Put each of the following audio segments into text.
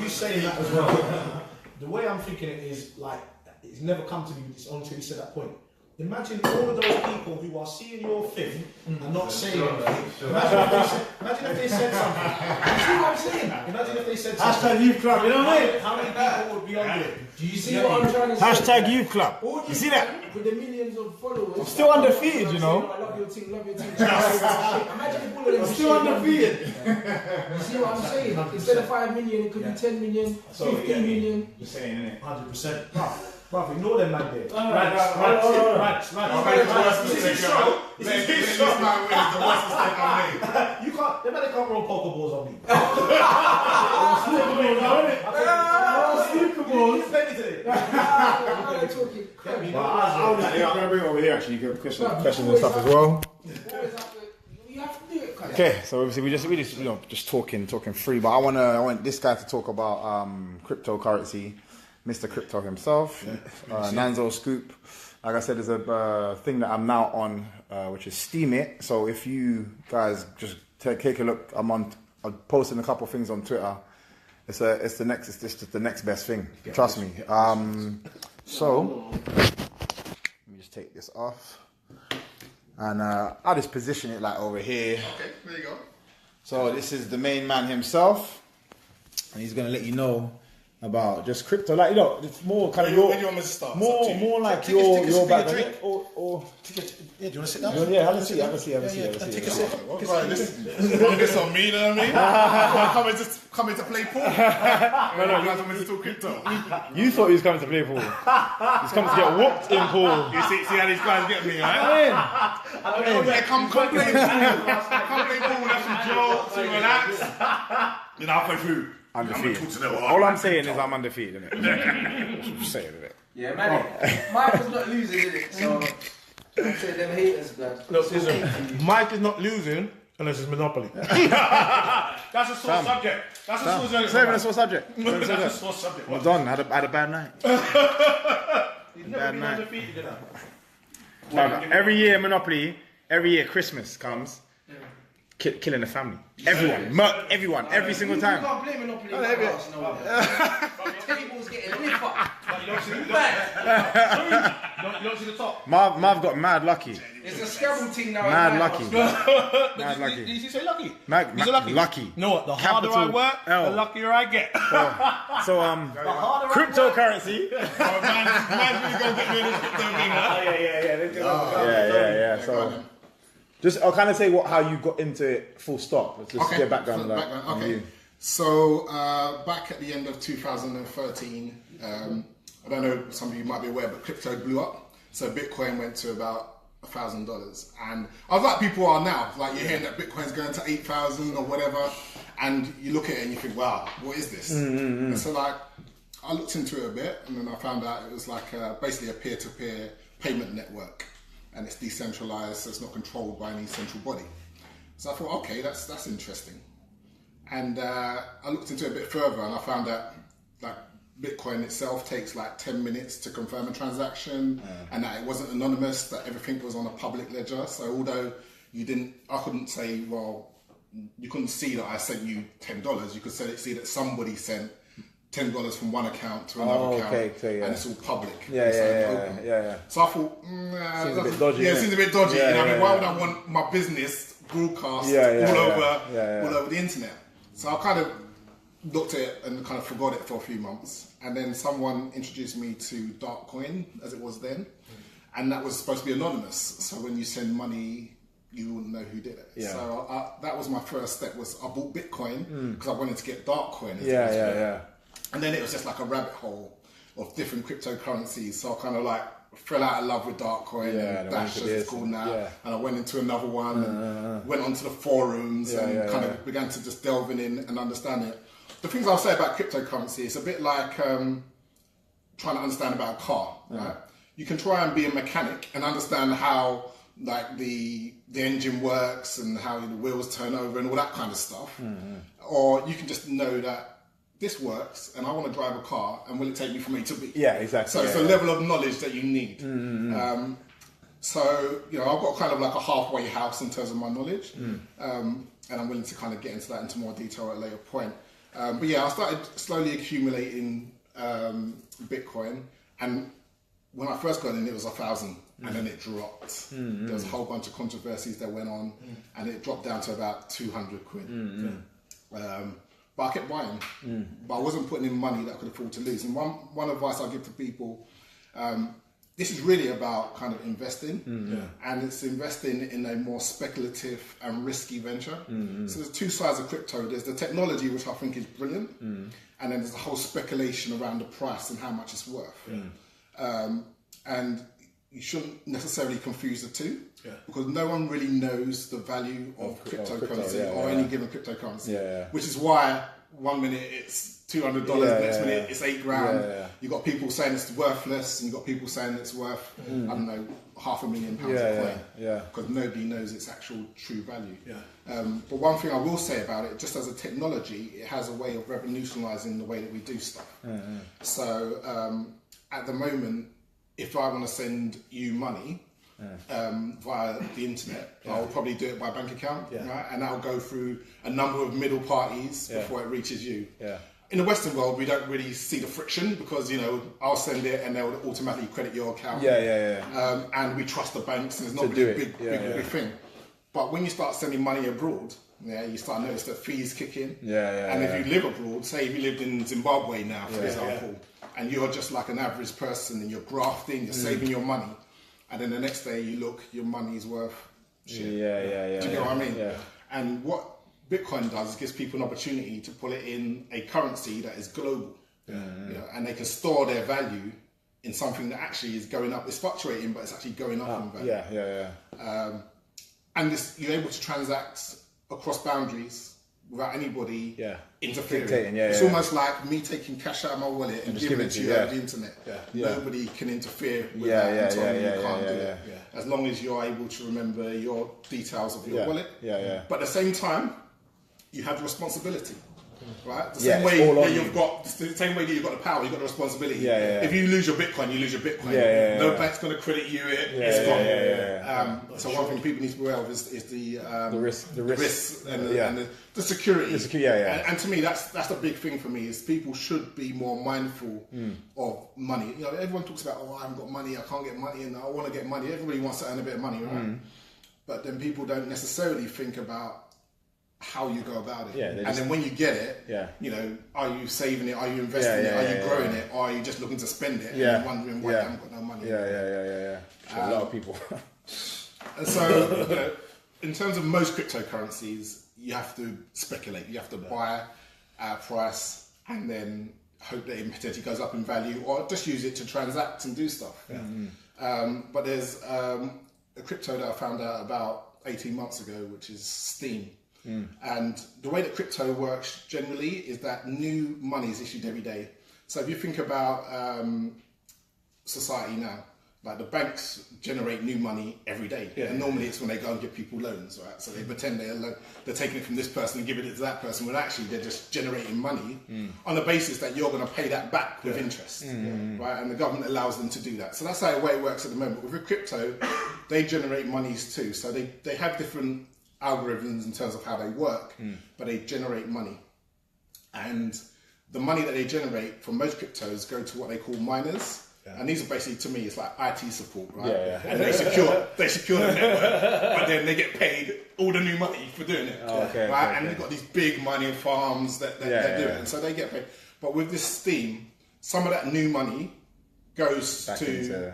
you saying that as well, the way I'm thinking it is like, it's never come to me until you said that point. Imagine all of those people who are seeing your thing and not saying anything. Imagine if they said something. You see what I'm saying? Imagine if they said something. Hashtag Youth Club, you know what I mean? How many people would be on it? Do you see what I'm trying to say? Hashtag Youth Club. You see that? With the millions of followers. I'm still undefeated, you know. I love your team, love your team. Imagine if all of them I'm still undefeated. You see what I'm saying? Instead of 5 million, it could be 10 million, 15 million. You're saying, innit? 100%. Bruv, ignore them like that. Rants. This is his show. You can't, they better can't roll pokeballs on me. I'm going to bring it over here actually. You can questions and stuff as well. Okay, so obviously we just you know, just talking free, but I want this guy to talk about cryptocurrency, Mr. Crypto himself, Nanzo Scoop. Like I said, there's a thing that I'm now on, which is Steam It. So if you guys just take a look, I'm posting a couple things on Twitter. It's just the next best thing. Trust me. So let me just take this off. And I'll just position it like over here. Okay, there you go. So this is the main man himself, and he's gonna let you know about just crypto. Like, you know, it's more kind of your. Where do you want me to start? More like your background. Or yeah, do you want to sit down? Yeah, have a seat. Take a sip. Run this on me, you know what I mean? Coming to play pool. No, you guys want me to talk crypto. You thought he was coming to play pool. He's coming to get whooped in pool. You see how these guys get me, right? Come play pool. Come play pool, have some jokes, relax. Then I'll play through. Undefeated. All I'm saying is I'm undefeated, isn't it? I'm saying it. Yeah, man. Mike was not losing, is it? So I'd say them haters, blood. Look, listen, Mike is not losing unless it's Monopoly. That's a sore subject. That's a sore subject. It's not even a sore subject. That's a sore subject. Well done. I had a bad night. You've never been undefeated, you know? Every year Monopoly, every year Christmas comes, killing the family. Everyone, every single time. You can't play Monopoly in my house, no. The table's getting lit up. You don't see the top. Marv got mad lucky. It's a Scrabble thing now. Mad lucky. Mad lucky. Did you say lucky? He's lucky. Lucky. You know what? The harder I work, the luckier I get. So cryptocurrency. Man's really going to get me in this crypto thing, Yeah. So just I'll kind of say how you got into it. Full stop. Let's just get background on you. So back at the end of 2013, I don't know, some of you might be aware, but crypto blew up. So Bitcoin went to about $1,000, and I was like people are now. Like you're hearing that Bitcoin's going to 8,000 or whatever, and you look at it and you think, wow, what is this? And so like I looked into it a bit, and then I found out it was like basically a peer-to-peer payment network, and it's decentralized, so it's not controlled by any central body. So I thought, okay, that's interesting. And I looked into it a bit further, and I found that like Bitcoin itself takes like 10 minutes to confirm a transaction, and that it wasn't anonymous, that everything was on a public ledger. So although I couldn't say, well, you couldn't see that I sent you $10. You could see that somebody sent $10 from one account to another account, and it's all public. Yeah. So I thought, seems a bit dodgy. Yeah, it seems a bit dodgy. Yeah, you know what I mean? Why would I want my business broadcast all over the internet? So I kind of looked at it and kind of forgot it for a few months, and then someone introduced me to Darkcoin, as it was then, and that was supposed to be anonymous. So when you send money, you wouldn't know who did it. Yeah. So that was my first step. Was I bought Bitcoin because I wanted to get Darkcoin. And then it was just like a rabbit hole of different cryptocurrencies. So I kind of like fell out of love with Darkcoin and Dash, as it's called now. Yeah. And I went into another one and went onto the forums and kind of began to just delve in and understand it. The things I'll say about cryptocurrency, it's a bit like trying to understand about a car. Right? You can try and be a mechanic and understand how like the engine works and how the wheels turn over and all that kind of stuff. Or you can just know that this works and I want to drive a car, and will it take me from A to B? Yeah, exactly. So it's a level of knowledge that you need. So, you know, I've got kind of like a halfway house in terms of my knowledge, and I'm willing to kind of get into that into more detail at a later point. But yeah, I started slowly accumulating Bitcoin, and when I first got in, it was 1,000, and then it dropped. There was a whole bunch of controversies that went on, and it dropped down to about 200 quid. But I kept buying, but I wasn't putting in money that I could afford to lose. And one advice I give to people, this is really about kind of investing, and it's investing in a more speculative and risky venture. So there's two sides of crypto. There's the technology, which I think is brilliant, and then there's the whole speculation around the price and how much it's worth. And you shouldn't necessarily confuse the two, because no one really knows the value of cryptocurrency or any given cryptocurrency, which is why 1 minute it's $200, next minute it's $8,000. You've got people saying it's worthless, and you've got people saying it's worth, I don't know, £500,000 a coin, because nobody knows its actual true value. But one thing I will say about it, just as a technology, it has a way of revolutionising the way that we do stuff. So at the moment, if I want to send you money via the internet, I'll probably do it by bank account, right? And that'll go through a number of middle parties before it reaches you. In the Western world, we don't really see the friction, because, you know, I'll send it and they'll automatically credit your account. And we trust the banks, and it's not really a big thing. But when you start sending money abroad, you start to notice that fees kick in. And if you live abroad, say if you lived in Zimbabwe now, for example, and you're just like an average person, and you're grafting, you're saving your money, and then the next day you look, your money's worth shit. Do you know what I mean? And what Bitcoin does is gives people an opportunity to put it in a currency that is global, you know, and they can store their value in something that actually is going up. It's fluctuating, but it's actually going up in value. And you're able to transact across boundaries without anybody interfering. It's almost like me taking cash out of my wallet and giving it to you over the internet. Nobody can interfere with that and tell me you can't do it. As long as you're able to remember your details of your wallet. But at the same time, you have responsibility. Right? The same way that you've got the power, you've got the responsibility. If you lose your Bitcoin, you lose your Bitcoin. No bank's going to credit you it. It's gone. So one thing people need to be aware of is the risk and the security. And to me, that's the big thing for me, is people should be more mindful of money. You know, everyone talks about, I haven't got money, I can't get money, and I want to get money. Everybody wants to earn a bit of money, right? But then people don't necessarily think about how you go about it, and then when you get it, you know, are you saving it? Are you investing it? Are you growing it? Or are you just looking to spend it and wondering why you haven't got no money? A lot of people. And so, you know, in terms of most cryptocurrencies, you have to speculate. You have to buy at a price and then hope that it potentially goes up in value, or just use it to transact and do stuff. But there's a crypto that I found out about 18 months ago, which is Steam. And the way that crypto works generally is that new money is issued every day. So if you think about society now, like the banks generate new money every day. And normally it's when they go and give people loans, right? So they pretend they're taking it from this person and giving it to that person, when actually they're just generating money on the basis that you're going to pay that back with interest, right? And the government allows them to do that. So that's how the way it works at the moment. With crypto, they generate monies too. So they have different algorithms in terms of how they work, but they generate money. And the money that they generate from most cryptos go to what they call miners. And these are basically, to me, it's like IT support, right? And they secure the network, but then they get paid all the new money for doing it. And they've got these big mining farms that do it, and so they get paid. But with this Steam, some of that new money goes to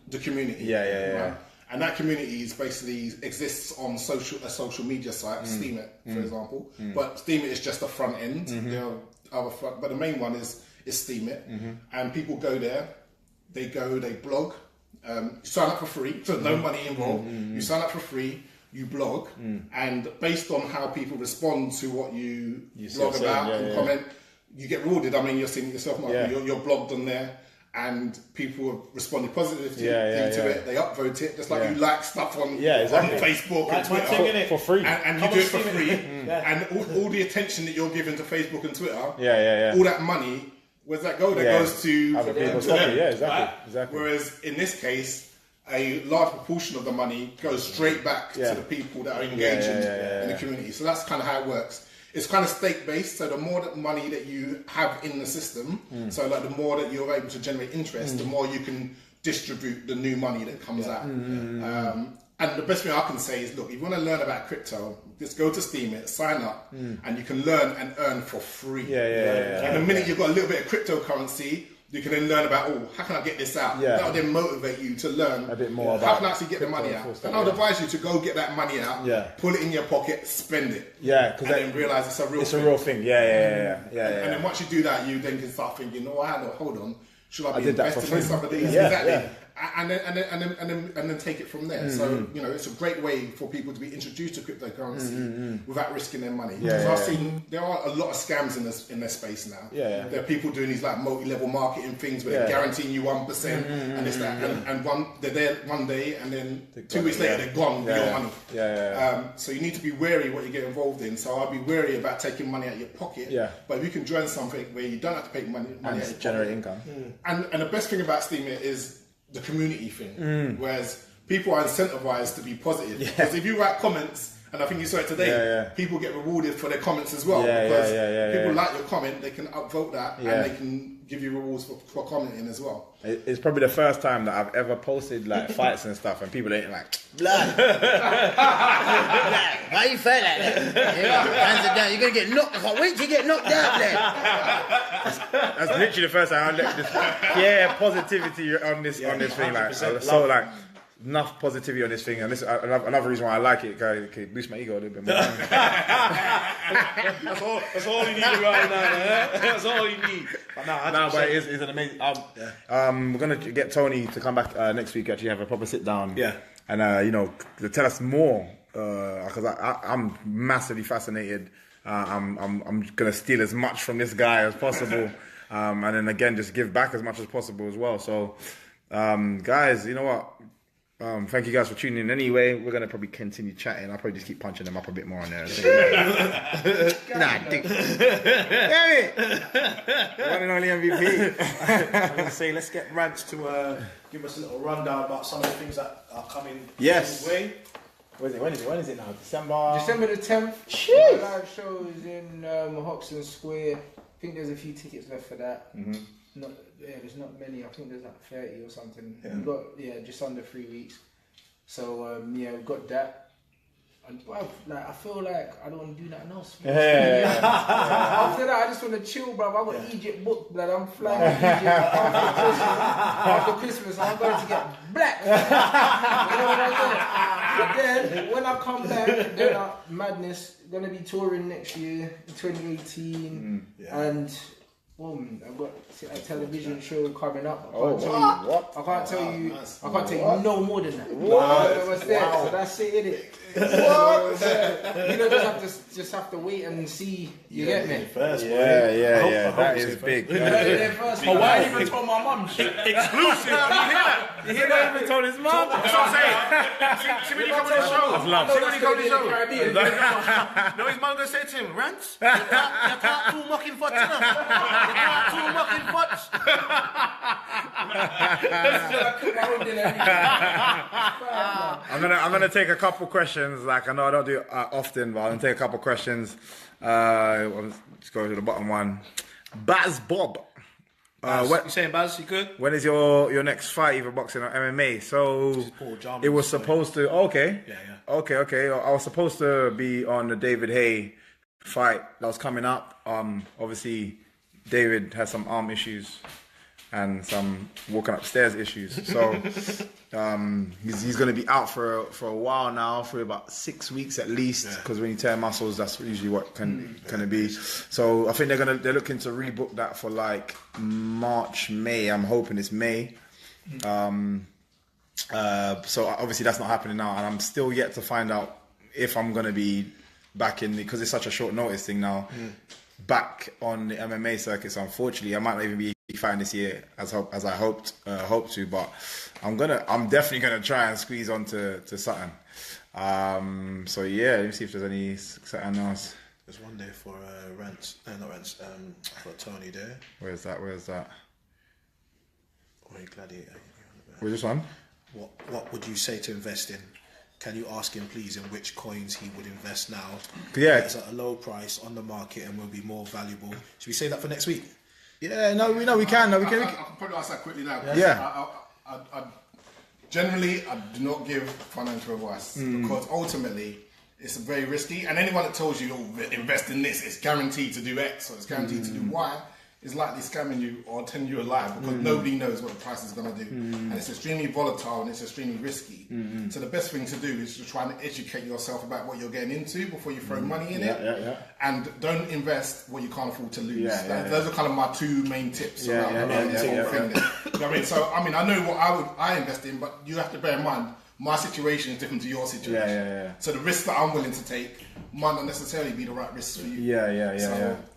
the community. Right? And that community is basically exists on a social media site, Steemit, for example. But Steemit is just the front end. You know, but the main one is Steemit, and people go there. They blog. You sign up for free, so no money involved. You sign up for free. You blog, and based on how people respond to what you blog about and comment, you get rewarded. I mean, you're seeing it yourself, Mark. You're blogged on there. And people have responded positively to it. They upvote it, just like you like stuff on Facebook and Twitter for free. And you do it for free. And all the attention that you're giving to Facebook and Twitter, all that money, where's that go? That goes to other people's them. Exactly. Whereas in this case, a large proportion of the money goes straight back to the people that are engaging in the community. So that's kind of how it works. it's kind of stake based. So the more that money that you have in the system, so like the more that you're able to generate interest, the more you can distribute the new money that comes out. And the best thing I can say is, look, if you want to learn about crypto, just go to Steam it, sign up, and you can learn and earn for free. And the minute you've got a little bit of cryptocurrency, you can then learn about, how can I get this out? That'll then motivate you to learn a bit more about how can I actually get the money out. And I'll advise you to go get that money out, pull it in your pocket, spend it. Because and then realise it's a real thing. a real thing. And then once you do that, you then can start thinking, hold on, should I be did that for investing in free. some of these? Exactly. And then take it from there. So it's a great way for people to be introduced to cryptocurrency without risking their money. So I've seen there are a lot of scams in this space now. There are people doing these like multi-level marketing things where they're guaranteeing you 1% and it's that, and they're there one day and then 2 weeks later they're gone with your money. So you need to be wary what you get involved in. So I'll be wary about taking money out of your pocket. But if you can join something where you don't have to pay money out of your generate pocket, income. And the best thing about Steam is the community thing, whereas people are incentivized to be positive. Because if you write comments, and I think you saw it today, people get rewarded for their comments as well. Because people like your comment, they can upvote that, and they can give you rewards for commenting as well. It's probably the first time that I've ever posted like fights and stuff, and people ain't like, blood. Why you feel like that? Hands are down. You're gonna get knocked. I can't wait to get knocked down there. That's literally the first time I let this positivity on this thing. Like so, like enough positivity on this thing, and this another reason why I like it, because it can boost my ego a little bit more. That's all you need right now, man. That's all you need. But it's an amazing. We're gonna get Tony to come back next week. Actually, have a proper sit down. And to tell us more, because I'm massively fascinated. I'm gonna steal as much from this guy as possible, and then again just give back as much as possible as well. So, guys, you know what? Thank you guys for tuning in. Anyway, we're gonna probably continue chatting. I'll probably just keep punching them up a bit more on there. Damn it! One and only MVP. I'm gonna say, let's get Rants to give us a little rundown about some of the things that are coming Yes. way. When is it now? December the 10th. Jeez. Live show is in Hoxton Square. I think there's a few tickets left for that. There's not many. I think there's like 30 or something. We've got just under 3 weeks. So we've got that. And I feel like I don't want to do nothing else. After that, I just want to chill, bro. I got Egypt booked, blood. I'm flying to Egypt after Christmas. I'm going to get black. You know what I'm saying? But then when I come back, then madness. Gonna be touring next year, 2018, and. I've got a television show coming up. I can't tell you no more than that. What's there? So that's it, innit? Just have to wait and see. You get me? That is big. Why even told my mum? Exclusive. You hear that? Even told his mum. That's what I'm saying. See when you come to the show. That's love. See when you come to the show. No, his mum gonna say to him, Rants, you can't do mocking for tonight. I'm gonna take a couple questions. Like I know I don't do it often, but I'm gonna take a couple questions. Let's go to the bottom one. Baz Bob. You saying Baz? You good? When is your next fight, either boxing or MMA? So it was supposed to. Okay. Okay. I was supposed to be on the David Hay fight that was coming up. Obviously. David has some arm issues and some walking upstairs issues, so he's going to be out for a while now, for about 6 weeks at least. Because when you tear muscles, that's usually what can it be. So I think they're looking to rebook that for like March, May. I'm hoping it's May. So obviously that's not happening now, and I'm still yet to find out if I'm going to be back in because it's such a short notice thing now. Back on the MMA circuit, so unfortunately I might not even be fighting this year as I hoped to, but I'm definitely gonna try and squeeze onto something. So let me see if there's any something else. There's one there for Rants, not Rants, for Tony there. Where's that? Gladiator. Where's this one? What would you say to invest in? can you ask him please in which coins he would invest now? Yeah. It's at a low price on the market and will be more valuable. Should we say that for next week? Yeah, no, we can. I can probably ask that quickly now. Yeah. Generally, I do not give financial advice because ultimately it's very risky. And anyone that tells you, oh, invest in this, it's guaranteed to do X or it's guaranteed to do Y, is likely scamming you or telling you a lie because nobody knows what the price is going to do. And it's extremely volatile and it's extremely risky. So the best thing to do is to try and educate yourself about what you're getting into before you throw money in it. And don't invest what you can't afford to lose. Those are kind of my two main tips around this whole thing. You know what I mean? So, I mean, I know what I invest in, but you have to bear in mind, my situation is different to your situation. So the risks that I'm willing to take might not necessarily be the right risks for you.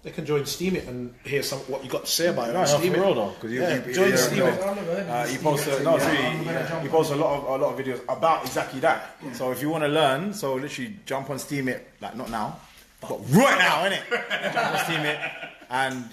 They can join Steam It and hear what you got to say about it. No, Steam for It. real though, because join Steam It. He posts he posts a lot of videos about exactly that. So if you want to learn, so literally jump on Steam It, like not now, but right now, innit? Jump on Steam It, and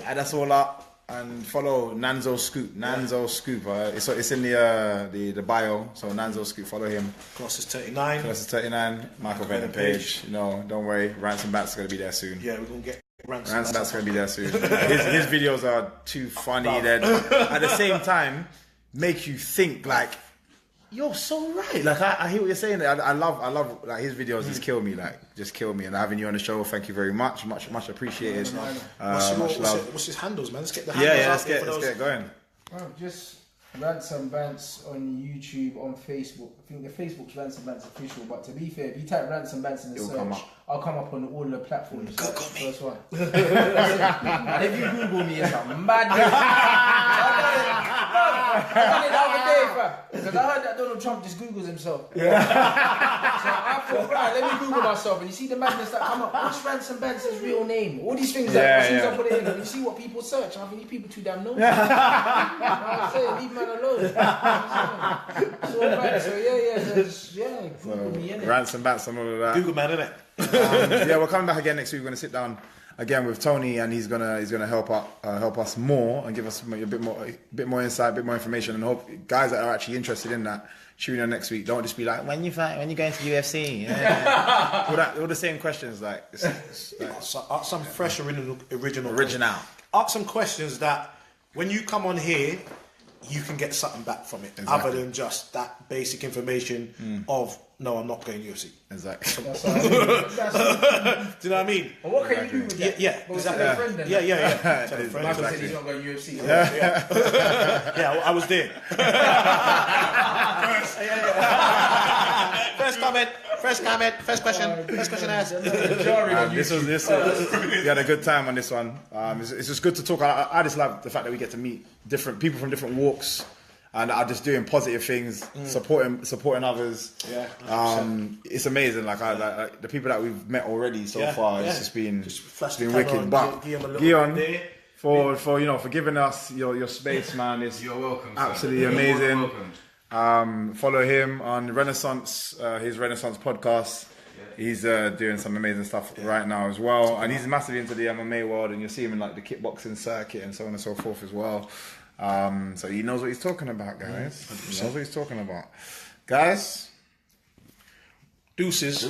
add us all up. And follow Nanzo Scoop. It's in the bio. So Nanzo Scoop, follow him. Colossus39. Michael Venom page. Don't worry. Rants and Bants are gonna be there soon. Yeah, we're gonna get Rants and Bants are gonna be there soon. His videos are too funny. That at the same time make you think like, you're so right. Like I hear what you're saying. I love like his videos. Just kill me. And having you on the show, thank you very much. Much appreciated. Much love. What's his handles, man? Let's get the handles. Let's get going. Just Rants and Bants on YouTube, on Facebook. I think the Facebook's Rants and Bants official. But to be fair, if you type Rants and Bants in the search, I'll come up on all the platforms. Google me. First one. And if you Google me, it's a madness. I did it the other day, fam. Because I heard that Donald Trump just Googles himself. So I thought, right, let me Google myself. And you see the madness that come up. What's Rants and Bants' real name? All these things that I put it in. And you see what people search. I think these people too damn nosy. You know what I'm saying? Leave man alone. So bad. So Google me, innit? Rants and Bants and all of that. Google man, innit? We're coming back again next week. We're gonna sit down again with Tony, and he's gonna help us more and give us a bit more insight, a bit more information, and hope guys that are actually interested in that tune in next week. Don't just be like, when you going to UFC? All the same questions. Like, Ask some fresh original. Ask some questions that when you come on here, you can get something back from it, other than just that basic information of, no, I'm not going UFC. Exactly. Do you know what I mean? Well, what can you do with that? Yeah, exactly. Tell a friend then. Tell a friend. Michael said he's not going UFC. Yeah, I was there. First question asked. We had a good time on this one. It's just good to talk. I just love the fact that we get to meet different people from different walks, and are just doing positive things, supporting others. It's amazing. Like the people that we've met already so far, it's just been wicked. But Guion, for giving us your space, man. You're welcome. Absolutely amazing. Follow him on Renaissance, his Renaissance podcast. He's doing some amazing stuff right now as well, and he's massively into the MMA world, and you'll see him in like the kickboxing circuit and so on and so forth as well. So he knows what he's talking about, guys. He knows what he's talking about, guys. Deuces.